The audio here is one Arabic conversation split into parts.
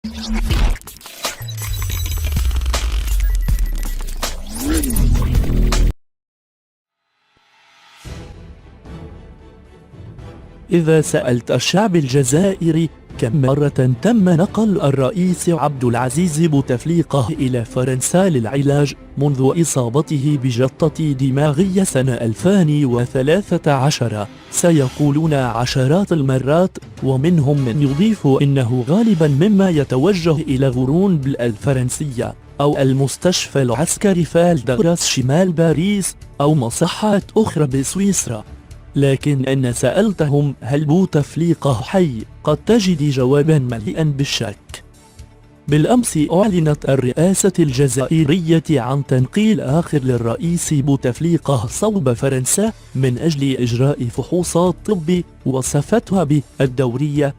إذا سألت الشعب الجزائري كم مرة تم نقل الرئيس عبد العزيز بوتفليقة إلى فرنسا للعلاج منذ إصابته بجلطة دماغية سنة 2013، سيقولون عشرات المرات، ومنهم من يضيف إنه غالبا مما يتوجه إلى غرونبل الفرنسية أو المستشفى العسكري فال دغراس شمال باريس أو مصحات أخرى بسويسرا. لكن إن سألتهم هل بوتفليقة حي قد تجد جوابا مليئا بالشك. بالأمس أعلنت الرئاسة الجزائرية عن تنقيل آخر للرئيس بوتفليقة صوب فرنسا من أجل إجراء فحوصات طبي وصفتها بالدورية،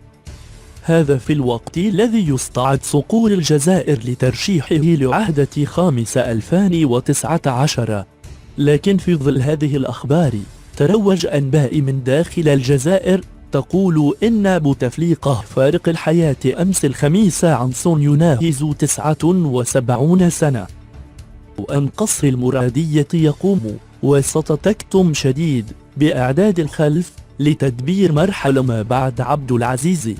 هذا في الوقت الذي يستعد صقور الجزائر لترشيحه لعهدة خامس 2019. لكن في ظل هذه الأخبار تروج أنباء من داخل الجزائر تقول إن بوتفليقة فارق الحياة أمس الخميس عنص يناهز 79 سنة، وأن قصر المرادية يقوم وسط تكتم شديد بإعداد الخلف لتدبير مرحلة ما بعد عبد العزيز،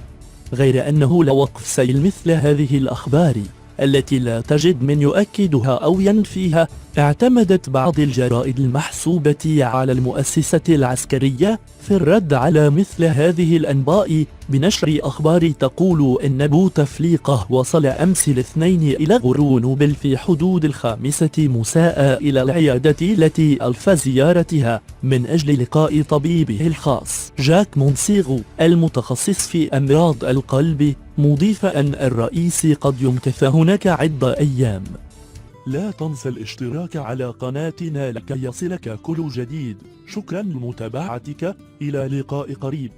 غير أنه لوقف سيل مثل هذه الأخبار التي لا تجد من يؤكدها أو ينفيها. اعتمدت بعض الجرائد المحسوبة على المؤسسة العسكرية في الرد على مثل هذه الأنباء بنشر أخبار تقول إن بوتفليقة وصل أمس الاثنين إلى غرونبل في حدود 5 مساء إلى العيادة التي ألف زيارتها من أجل لقاء طبيبه الخاص جاك مونسيغو المتخصص في أمراض القلب، مضيفا أن الرئيس قد يمكث هناك عدة أيام. لا تنسى الاشتراك على قناتنا لكي يصلك كل جديد. شكرا لمتابعتك، إلى لقاء قريب.